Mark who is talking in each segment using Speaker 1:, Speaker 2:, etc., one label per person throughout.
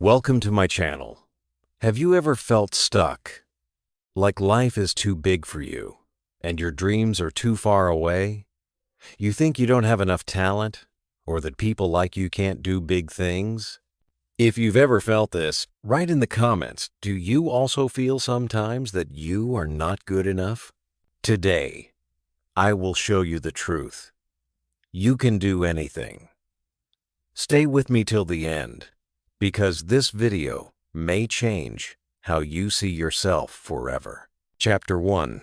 Speaker 1: Welcome to my channel. Have you ever felt stuck? Like life is too big for you, and your dreams are too far away? You think you don't have enough talent, or that people like you can't do big things? If you've ever felt this, write in the comments, do you also feel sometimes that you are not good enough? Today, I will show you the truth. You can do anything. Stay with me till the end, because this video may change how you see yourself forever. Chapter 1.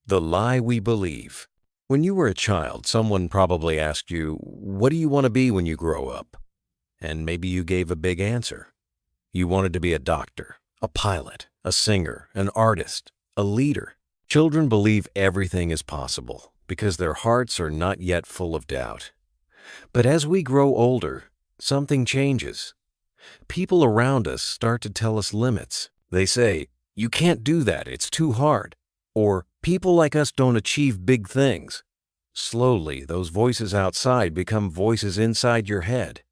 Speaker 1: The Lie We Believe. When you were a child, someone probably asked you, "What do you want to be when you grow up?" And maybe you gave a big answer. You wanted to be a doctor, a pilot, a singer, an artist, a leader. Children believe everything is possible because their hearts are not yet full of doubt. But as we grow older, something changes. People around us start to tell us limits. They say, "You can't do that, it's too hard." Or, "People like us don't achieve big things." Slowly, those voices outside become voices inside your head.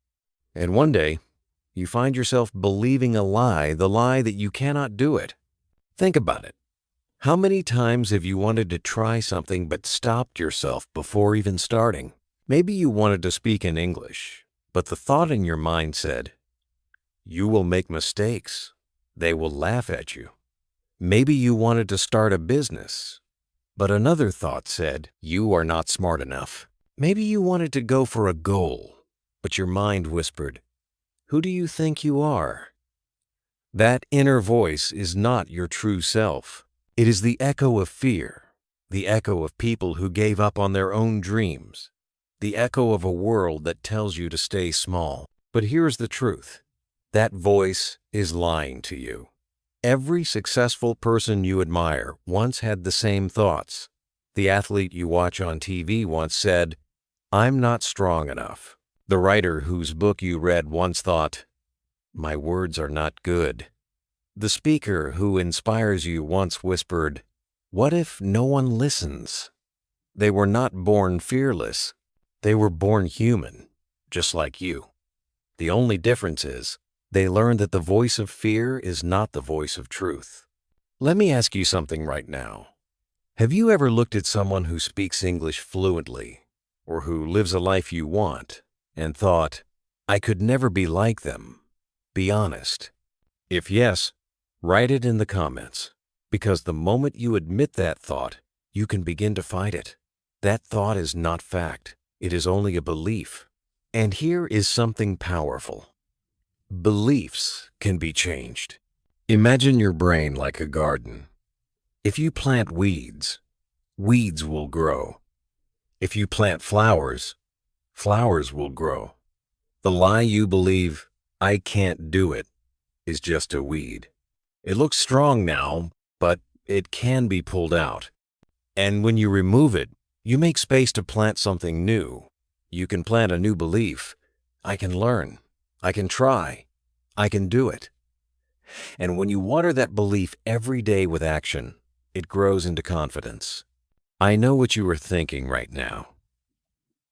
Speaker 1: And one day, you find yourself believing a lie, the lie that you cannot do it. Think about it. How many times have you wanted to try something but stopped yourself before even starting? Maybe you wanted to speak in English, but the thought in your mind said, "You will make mistakes. They will laugh at you." Maybe you wanted to start a business, but another thought said, "You are not smart enough." Maybe you wanted to go for a goal, but your mind whispered, "Who do you think you are?" That inner voice is not your true self. It is the echo of fear, the echo of people who gave up on their own dreams, the echo of a world that tells you to stay small. But here's the truth. That voice is lying to you. Every successful person you admire once had the same thoughts. The athlete you watch on TV once said, "I'm not strong enough." The writer whose book you read once thought, "My words are not good." The speaker who inspires you once whispered, "What if no one listens?" They were not born fearless. They were born human, just like you. The only difference is, they learned that the voice of fear is not the voice of truth. Let me ask you something right now. Have you ever looked at someone who speaks English fluently, or who lives a life you want, and thought, "I could never be like them"? Be honest. If yes, write it in the comments, because the moment you admit that thought, you can begin to fight it. That thought is not fact. It is only a belief. And here is something powerful. Beliefs can be changed. Imagine your brain like a garden. If you plant weeds, weeds will grow. If you plant flowers, flowers will grow. The lie you believe, "I can't do it," is just a weed. It looks strong now, but it can be pulled out. And when you remove it, you make space to plant something new. You can plant a new belief. "I can learn. I can try. I can do it." And when you water that belief every day with action, it grows into confidence. I know what you are thinking right now.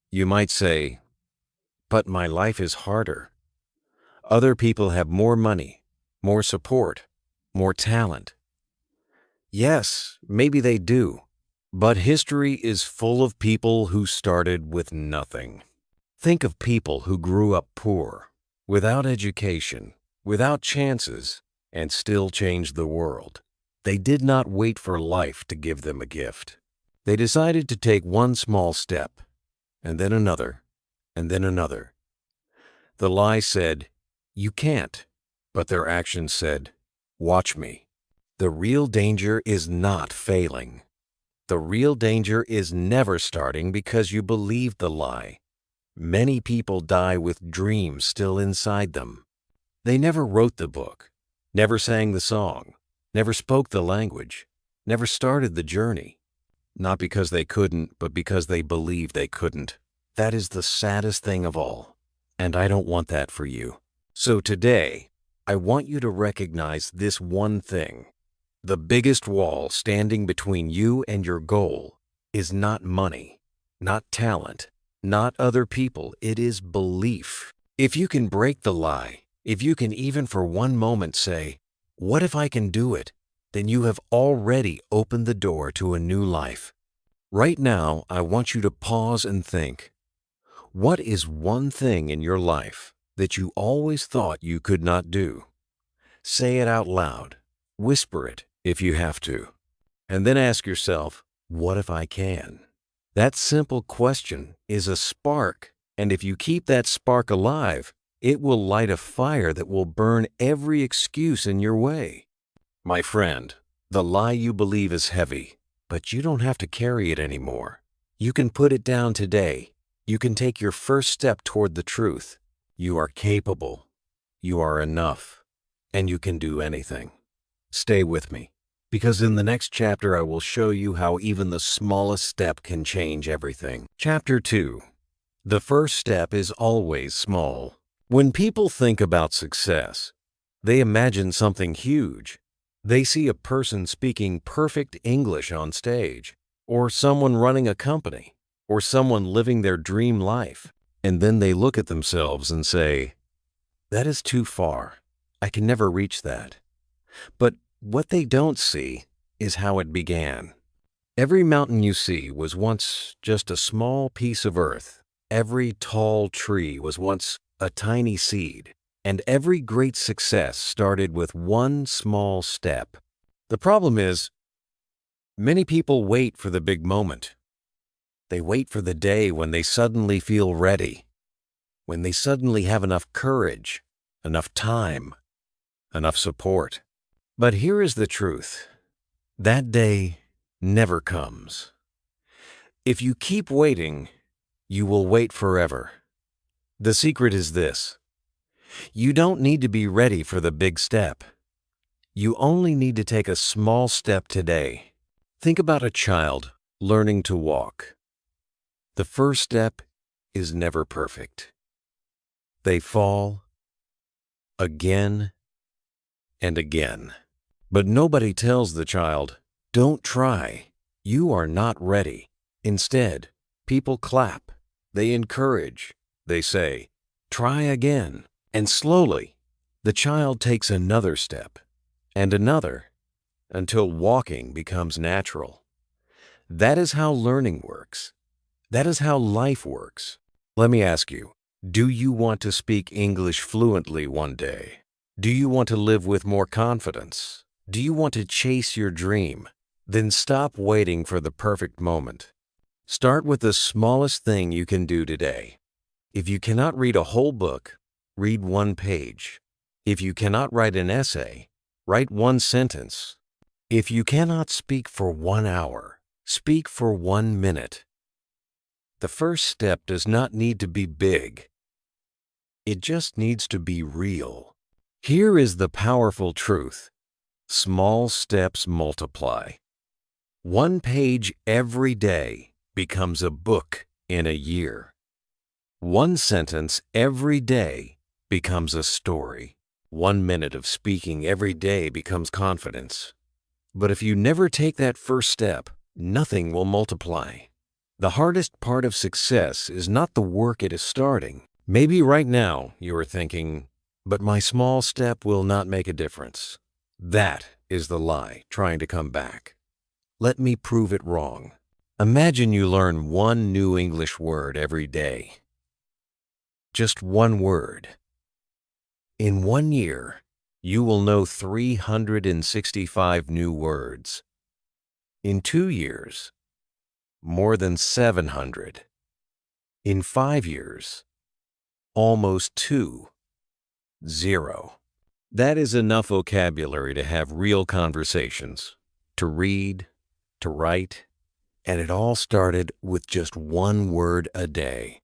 Speaker 1: You might say, "But my life is harder. Other people have more money, more support, more talent." Yes, maybe they do. But history is full of people who started with nothing. Think of people who grew up poor, without education, without chances, and still changed the world. They did not wait for life to give them a gift. They decided to take one small step, and then another, and then another. The lie said, "You can't," but their actions said, "Watch me." The real danger is not failing. The real danger is never starting because you believed the lie. Many people die with dreams still inside them. They never wrote the book, never sang the song, never spoke the language, never started the journey. Not because they couldn't, but because they believed they couldn't. That is the saddest thing of all, and I don't want that for you. So today, I want you to recognize this one thing. The biggest wall standing between you and your goal is not money, not talent, not other people. It is belief. If you can break the lie, If you can even for one moment say, "What if I can do it?" then you have already opened the door to a new life. Right now, I want you to pause and think. What is one thing in your life that you always thought you could not do? Say it out loud. Whisper it if you have to. And then ask yourself, what if I can? That simple question is a spark, and if you keep that spark alive, it will light a fire that will burn every excuse in your way. My friend, the lie you believe is heavy, but you don't have to carry it anymore. You can put it down today. You can take your first step toward the truth. You are capable. You are enough. And you can do anything. Stay with me, because in the next chapter I will show you how even the smallest step can change everything. Chapter 2. The first step is always small. When people think about success, they imagine something huge. They see a person speaking perfect English on stage, or someone running a company, or someone living their dream life. And then they look at themselves and say, "That is too far. I can never reach that." But what they don't see is how it began. Every mountain you see was once just a small piece of earth. Every tall tree was once a tiny seed. And every great success started with one small step. The problem is, many people wait for the big moment. They wait for the day when they suddenly feel ready, when they suddenly have enough courage, enough time, enough support. But here is the truth. That day never comes. If you keep waiting, you will wait forever. The secret is this. You don't need to be ready for the big step. You only need to take a small step today. Think about a child learning to walk. The first step is never perfect. They fall again and again. But nobody tells the child, "Don't try. You are not ready." Instead, people clap. They encourage. They say, "Try again." And slowly, the child takes another step and another until walking becomes natural. That is how learning works. That is how life works. Let me ask you, do you want to speak English fluently one day? Do you want to live with more confidence? Do you want to chase your dream? Then stop waiting for the perfect moment. Start with the smallest thing you can do today. If you cannot read a whole book, read one page. If you cannot write an essay, write one sentence. If you cannot speak for 1 hour, speak for 1 minute. The first step does not need to be big. It just needs to be real. Here is the powerful truth. Small steps multiply. 1 page every day becomes a book in a year. 1 sentence every day becomes a story. 1 minute of speaking every day becomes confidence. But if you never take that first step, nothing will multiply. The hardest part of success is not the work it is starting. Maybe right now you are thinking, "But my small step will not make a difference." That is the lie trying to come back. Let me prove it wrong. Imagine you learn one new English word every day. Just one word. In 1 year, you will know 365 new words. In 2 years, more than 700. In 5 years, almost 0. That is enough vocabulary to have real conversations, to read, to write, and it all started with just one word a day.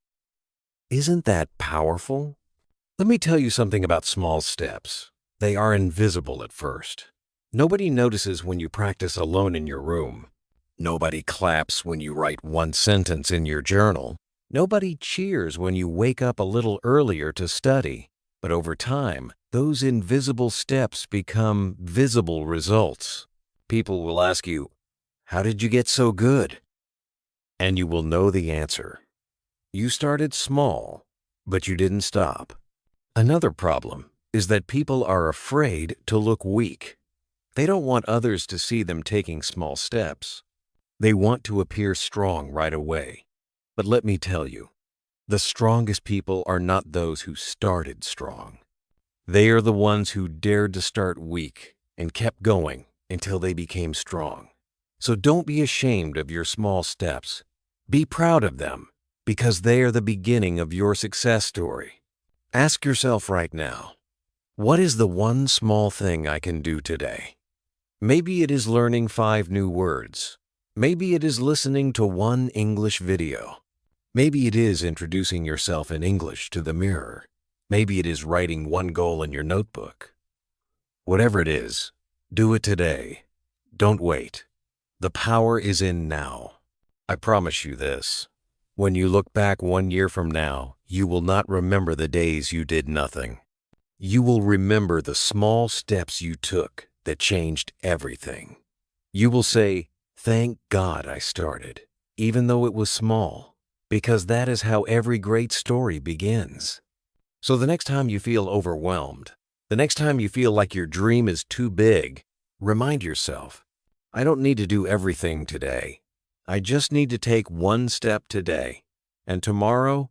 Speaker 1: Isn't that powerful? Let me tell you something about small steps. They are invisible at first. Nobody notices when you practice alone in your room. Nobody claps when you write one sentence in your journal. Nobody cheers when you wake up a little earlier to study. But over time, those invisible steps become visible results. People will ask you, "How did you get so good?" And you will know the answer. You started small, but you didn't stop. Another problem is that people are afraid to look weak. They don't want others to see them taking small steps. They want to appear strong right away. But let me tell you, the strongest people are not those who started strong. They are the ones who dared to start weak and kept going until they became strong. So don't be ashamed of your small steps. Be proud of them, because they are the beginning of your success story. Ask yourself right now, what is the one small thing I can do today? Maybe it is learning 5 new words. Maybe it is listening to one English video. Maybe it is introducing yourself in English to the mirror. Maybe it is writing one goal in your notebook. Whatever it is, do it today. Don't wait. The power is in now. I promise you this. When you look back 1 year from now, you will not remember the days you did nothing. You will remember the small steps you took that changed everything. You will say, "Thank God I started," even though it was small, because that is how every great story begins. So the next time you feel overwhelmed, the next time you feel like your dream is too big, remind yourself, I don't need to do everything today. I just need to take one step today, and tomorrow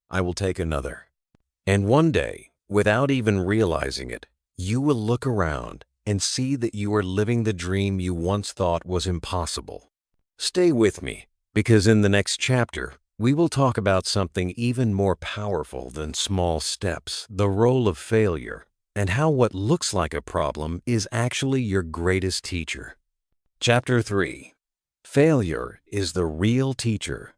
Speaker 1: I will take another. And one day, without even realizing it, you will look around and see that you are living the dream you once thought was impossible. Stay with me, because in the next chapter, we will talk about something even more powerful than small steps, the role of failure, and how what looks like a problem is actually your greatest teacher. Chapter 3. Failure is the real teacher.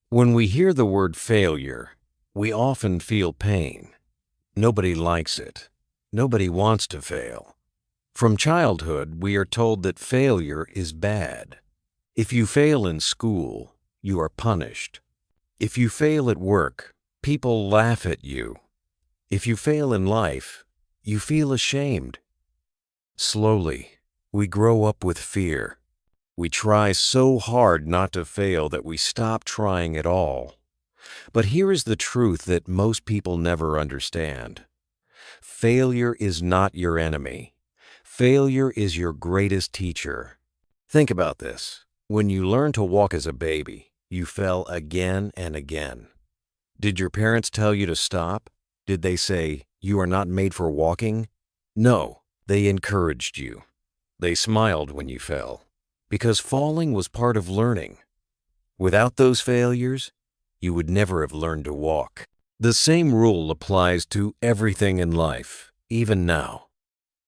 Speaker 1: When we hear the word failure, we often feel pain. Nobody likes it. Nobody wants to fail. From childhood, we are told that failure is bad. If you fail in school, you are punished. If you fail at work, people laugh at you. If you fail in life, you feel ashamed. Slowly, we grow up with fear. We try so hard not to fail that we stop trying at all. But here is the truth that most people never understand. Failure is not your enemy. Failure is your greatest teacher. Think about this. When you learned to walk as a baby, you fell again and again. Did your parents tell you to stop? Did they say, "You are not made for walking"? No, they encouraged you. They smiled when you fell, because falling was part of learning. Without those failures, you would never have learned to walk. The same rule applies to everything in life, even now.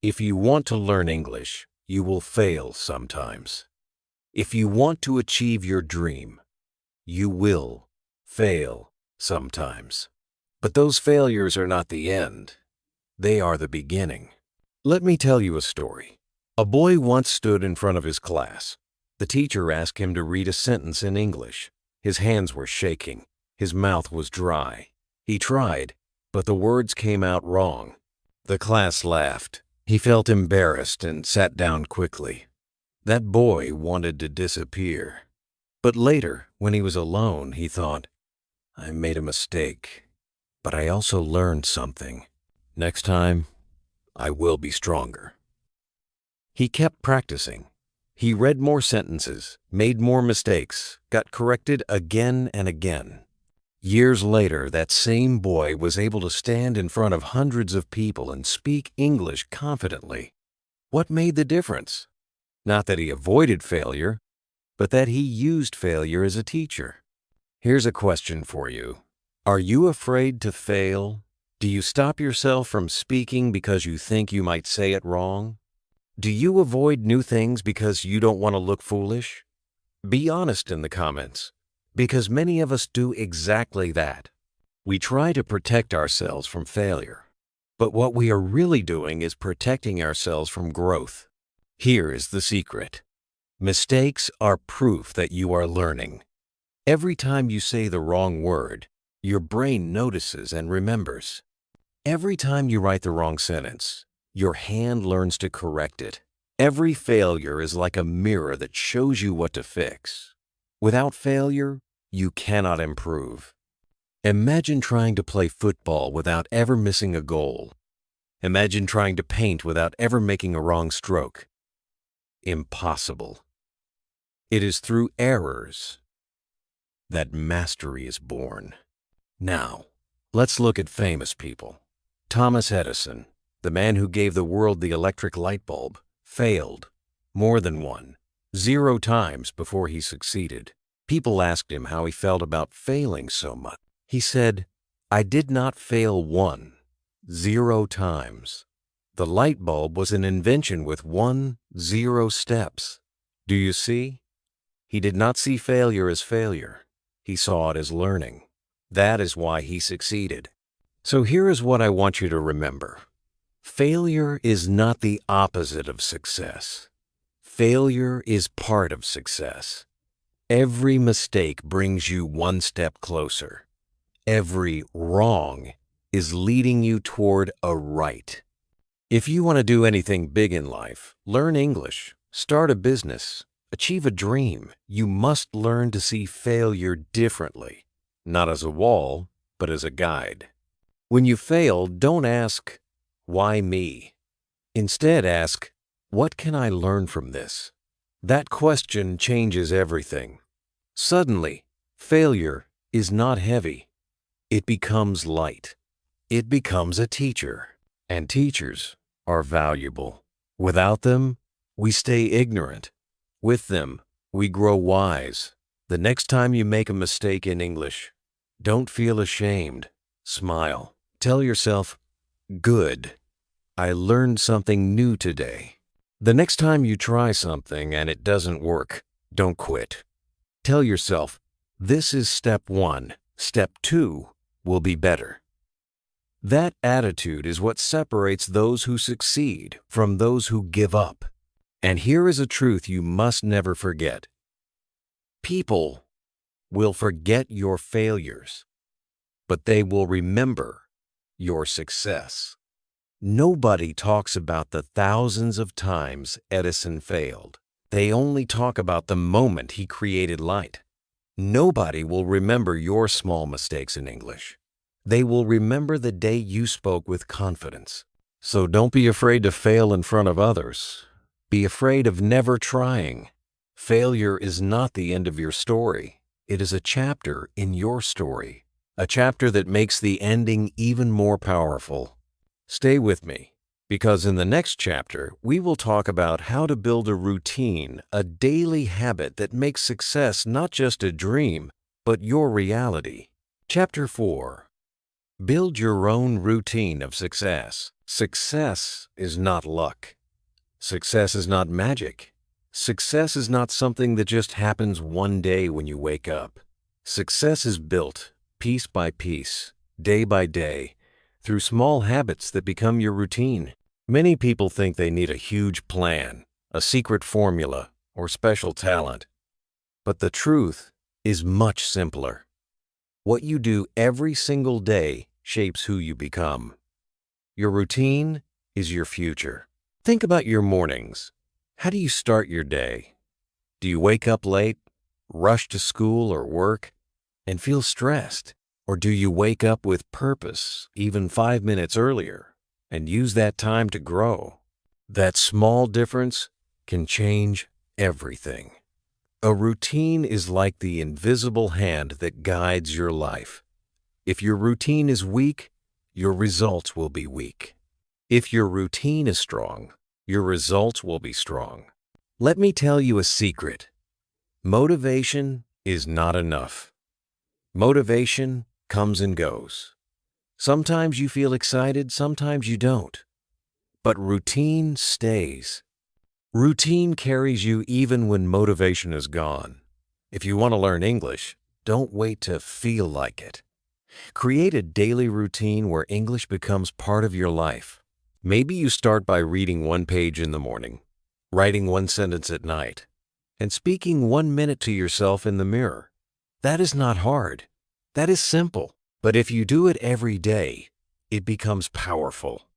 Speaker 1: If you want to learn English, you will fail sometimes. If you want to achieve your dream, you will fail sometimes. But those failures are not the end. They are the beginning. Let me tell you a story. A boy once stood in front of his class. The teacher asked him to read a sentence in English. His hands were shaking. His mouth was dry. He tried, but the words came out wrong. The class laughed. He felt embarrassed and sat down quickly. That boy wanted to disappear. But later, when he was alone, he thought, I made a mistake, but I also learned something. Next time, I will be stronger. He kept practicing. He read more sentences, made more mistakes, got corrected again and again. Years later, that same boy was able to stand in front of hundreds of people and speak English confidently. What made the difference? Not that he avoided failure, but that he used failure as a teacher. Here's a question for you. Are you afraid to fail? Do you stop yourself from speaking because you think you might say it wrong? Do you avoid new things because you don't want to look foolish? Be honest in the comments, because many of us do exactly that. We try to protect ourselves from failure, but what we are really doing is protecting ourselves from growth. Here is the secret. Mistakes are proof that you are learning. Every time you say the wrong word, your brain notices and remembers. Every time you write the wrong sentence, your hand learns to correct it. Every failure is like a mirror that shows you what to fix. Without failure, you cannot improve. Imagine trying to play football without ever missing a goal. Imagine trying to paint without ever making a wrong stroke. Impossible. It is through errors that mastery is born. Now, let's look at famous people. Thomas Edison, the man who gave the world the electric light bulb, failed more than 0 times before he succeeded. People asked him how he felt about failing so much. He said, "I did not fail 0 times. The light bulb was an invention with 0 steps." Do you see? He did not see failure as failure. He saw it as learning. That is why he succeeded. So here is what I want you to remember. Failure is not the opposite of success. Failure is part of success. Every mistake brings you one step closer. Every wrong is leading you toward a right. If you want to do anything big in life, learn English, start a business, achieve a dream, you must learn to see failure differently, not as a wall, but as a guide. When you fail, don't ask, "Why me?" Instead, ask, "What can I learn from this?" That question changes everything. Suddenly, failure is not heavy. It becomes light. It becomes a teacher. And teachers are valuable. Without them, we stay ignorant. With them, we grow wise. The next time you make a mistake in English, don't feel ashamed. Smile. Tell yourself, "Good. I learned something new today." The next time you try something and it doesn't work, don't quit. Tell yourself, "This is step 1. Step 2 will be better." That attitude is what separates those who succeed from those who give up. And here is a truth you must never forget. People will forget your failures, but they will remember your success. Nobody talks about the thousands of times Edison failed. They only talk about the moment he created light. Nobody will remember your small mistakes in English. They will remember the day you spoke with confidence. So don't be afraid to fail in front of others. Be afraid of never trying. Failure is not the end of your story. It is a chapter in your story, a chapter that makes the ending even more powerful. Stay with me, because in the next chapter, we will talk about how to build a routine, a daily habit that makes success not just a dream, but your reality. Chapter 4. Build your own routine of success. Success is not luck. Success is not magic. Success is not something that just happens one day when you wake up. Success is built piece by piece, day by day, through small habits that become your routine. Many people think they need a huge plan, a secret formula, or special talent. But the truth is much simpler. What you do every single day shapes who you become. Your routine is your future. Think about your mornings. How do you start your day? Do you wake up late, rush to school or work, and feel stressed? Or do you wake up with purpose, even 5 minutes earlier, and use that time to grow? That small difference can change everything. A routine is like the invisible hand that guides your life. If your routine is weak, your results will be weak. If your routine is strong, your results will be strong. Let me tell you a secret. Motivation is not enough. Motivation comes and goes. Sometimes you feel excited, sometimes you don't. But routine stays. Routine carries you even when motivation is gone. If you want to learn English, don't wait to feel like it. Create a daily routine where English becomes part of your life. Maybe you start by reading 1 page in the morning, writing 1 sentence at night, and speaking 1 minute to yourself in the mirror. That is not hard. That is simple. But if you do it every day, it becomes powerful.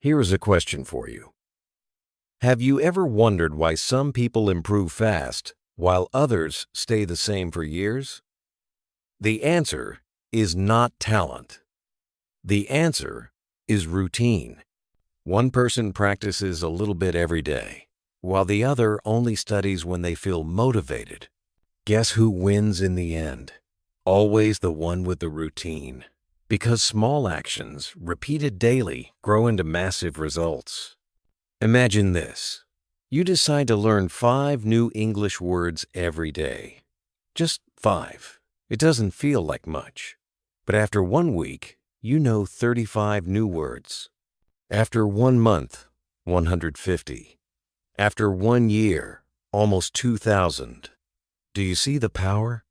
Speaker 1: Here is a question for you. Have you ever wondered why some people improve fast while others stay the same for years? The answer is not talent. The answer is routine. One person practices a little bit every day, while the other only studies when they feel motivated. Guess who wins in the end? Always the one with the routine. Because small actions, repeated daily, grow into massive results. Imagine this. You decide to learn 5 new English words every day. Just 5. It doesn't feel like much. But after 1 week, you know 35 new words. After 1 month, 150. After 1 year, almost 2,000. Do you see the power?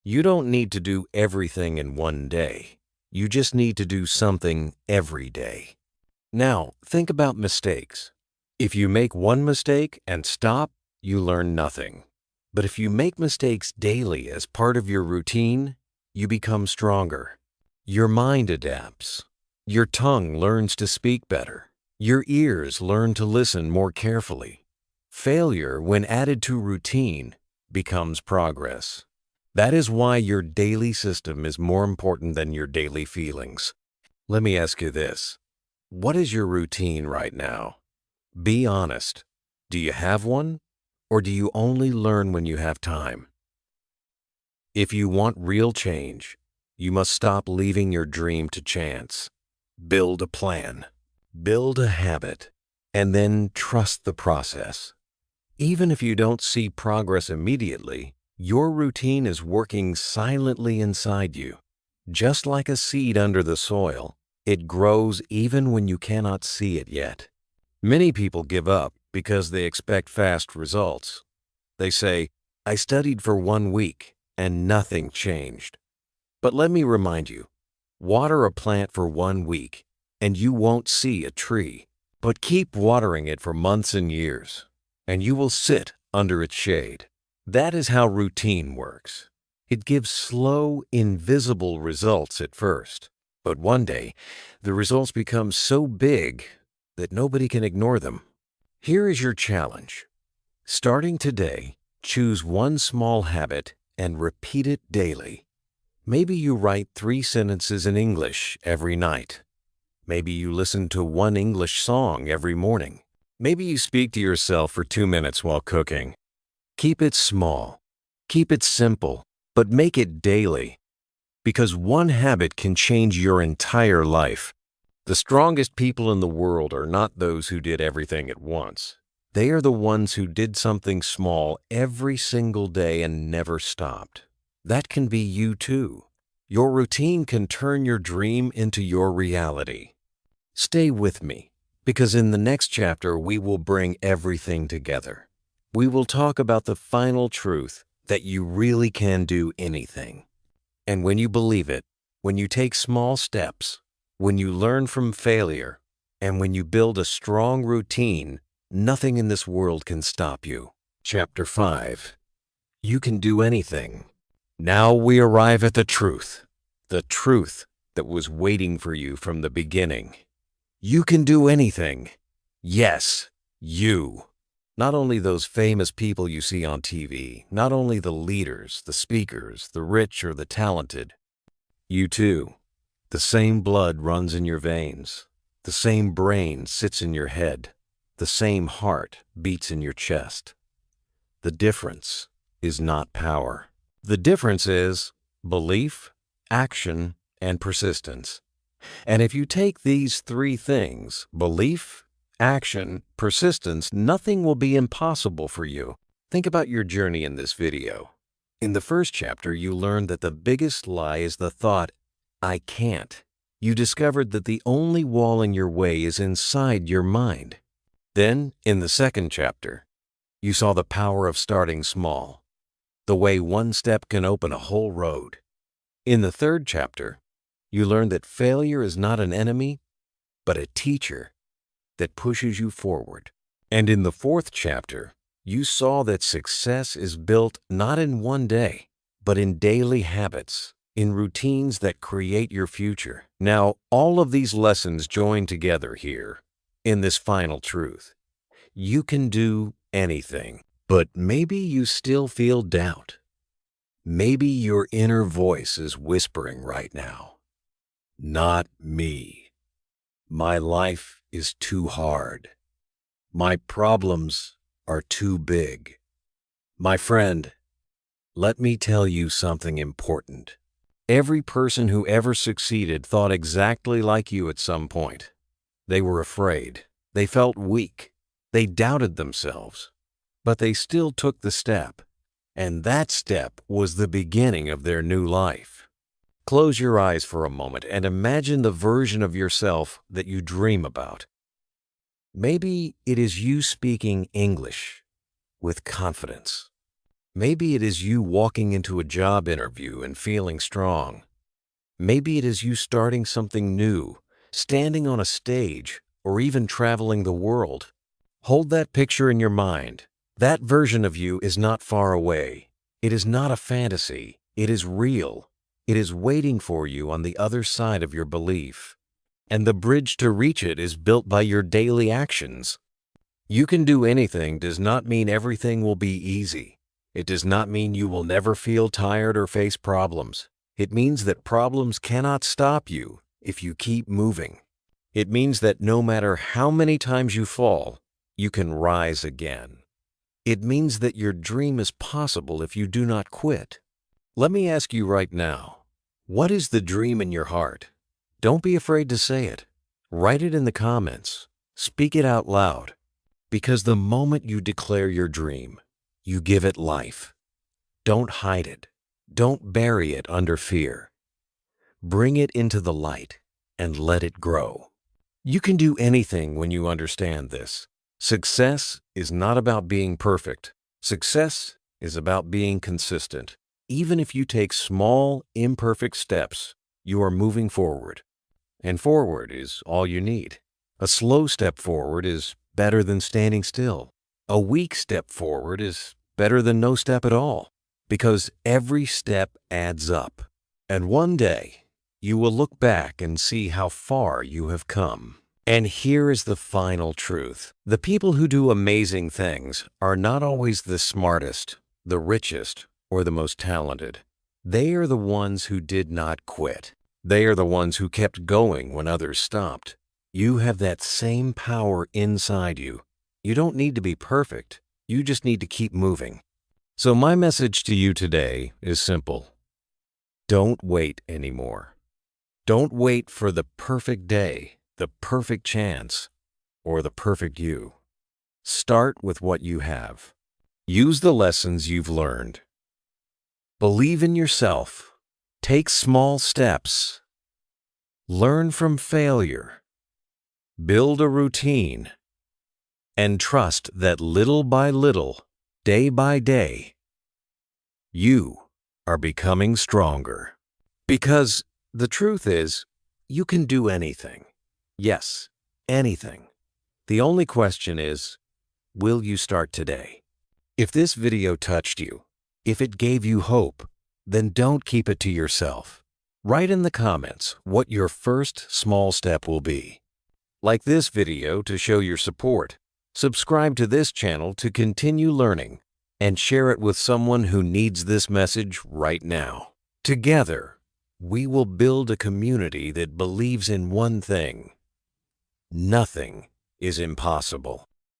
Speaker 1: You don't need to do everything in 1 day. You just need to do something every day. Now, think about mistakes. If you make 1 mistake and stop, you learn nothing. But if you make mistakes daily as part of your routine, you become stronger. Your mind adapts. Your tongue learns to speak better. Your ears learn to listen more carefully. Failure, when added to routine, becomes progress. That is why your daily system is more important than your daily feelings. Let me ask you this. What is your routine right now? Be honest. Do you have one? Or do you only learn when you have time? If you want real change, you must stop leaving your dream to chance. Build a plan. Build a habit. And then trust the process. Even if you don't see progress immediately, your routine is working silently inside you. Just like a seed under the soil, it grows even when you cannot see it yet. Many people give up because they expect fast results. They say, "I studied for 1 week and nothing changed." But let me remind you, water a plant for 1 week and you won't see a tree. But keep watering it for months and years, and you will sit under its shade. That is how routine works. It gives slow, invisible results at first. But one day, the results become so big that nobody can ignore them. Here is your challenge. Starting today, choose 1 small habit and repeat it daily. Maybe you write 3 sentences in English every night. Maybe you listen to 1 English song every morning. Maybe you speak to yourself for 2 minutes while cooking. Keep it small. Keep it simple, but make it daily. Because 1 habit can change your entire life. The strongest people in the world are not those who did everything at once. They are the ones who did something small every single day and never stopped. That can be you too. Your routine can turn your dream into your reality. Stay with me, because in the next chapter we will bring everything together. We will talk about the final truth that you really can do anything. And when you believe it, when you take small steps, when you learn from failure, and when you build a strong routine, nothing in this world can stop you. Chapter 5. You can do anything. Now we arrive at the truth that was waiting for you from the beginning. You can do anything. Yes, you. Not only those famous people you see on TV, not only the leaders, the speakers, the rich or the talented. You too. The same blood runs in your veins. The same brain sits in your head. The same heart beats in your chest. The difference is not power. The difference is belief, action, and persistence. And if you take these 3 things, belief, action, persistence, nothing will be impossible for you. Think about your journey in this video. In the first chapter, you learned that the biggest lie is the thought, "I can't." You discovered that the only wall in your way is inside your mind. Then, in the second chapter, you saw the power of starting small, the way 1 step can open a whole road. In the third chapter, you learned that failure is not an enemy, but a teacher that pushes you forward. And in the fourth chapter, you saw that success is built not in 1 day, but in daily habits, in routines that create your future. Now, all of these lessons join together here in this final truth. You can do anything, but maybe you still feel doubt. Maybe your inner voice is whispering right now, "Not me. My life is too hard. My problems are too big. My friend, let me tell you something important. Every person who ever succeeded thought exactly like you at some point. They were afraid. They felt weak. They doubted themselves. But they still took the step. And that step was the beginning of their new life. Close your eyes for a moment and imagine the version of yourself that you dream about. Maybe it is you speaking English with confidence. Maybe it is you walking into a job interview and feeling strong. Maybe it is you starting something new, standing on a stage, or even traveling the world. Hold that picture in your mind. That version of you is not far away. It is not a fantasy. It is real. It is waiting for you on the other side of your belief. And the bridge to reach it is built by your daily actions. You can do anything does not mean everything will be easy. It does not mean you will never feel tired or face problems. It means that problems cannot stop you if you keep moving. It means that no matter how many times you fall, you can rise again. It means that your dream is possible if you do not quit. Let me ask you right now, what is the dream in your heart? Don't be afraid to say it. Write it in the comments. Speak it out loud. Because the moment you declare your dream, you give it life. Don't hide it. Don't bury it under fear. Bring it into the light and let it grow. You can do anything when you understand this. Success is not about being perfect. Success is about being consistent. Even if you take small, imperfect steps, you are moving forward. And forward is all you need. A slow step forward is better than standing still. A weak step forward is better than no step at all, because every step adds up. And one day, you will look back and see how far you have come. And here is the final truth. The people who do amazing things are not always the smartest, the richest, or the most talented. They are the ones who did not quit. They are the ones who kept going when others stopped. You have that same power inside you. You don't need to be perfect. You just need to keep moving. So my message to you today is simple. Don't wait anymore. Don't wait for the perfect day, the perfect chance, or the perfect you. Start with what you have. Use the lessons you've learned. Believe in yourself. Take small steps. Learn from failure. Build a routine. And trust that little by little, day by day, you are becoming stronger. Because the truth is, you can do anything. Yes, anything. The only question is, will you start today? If this video touched you, if it gave you hope, then don't keep it to yourself. Write in the comments what your first small step will be. Like this video to show your support. Subscribe to this channel to continue learning, and share it with someone who needs this message right now. Together, we will build a community that believes in one thing: nothing is impossible.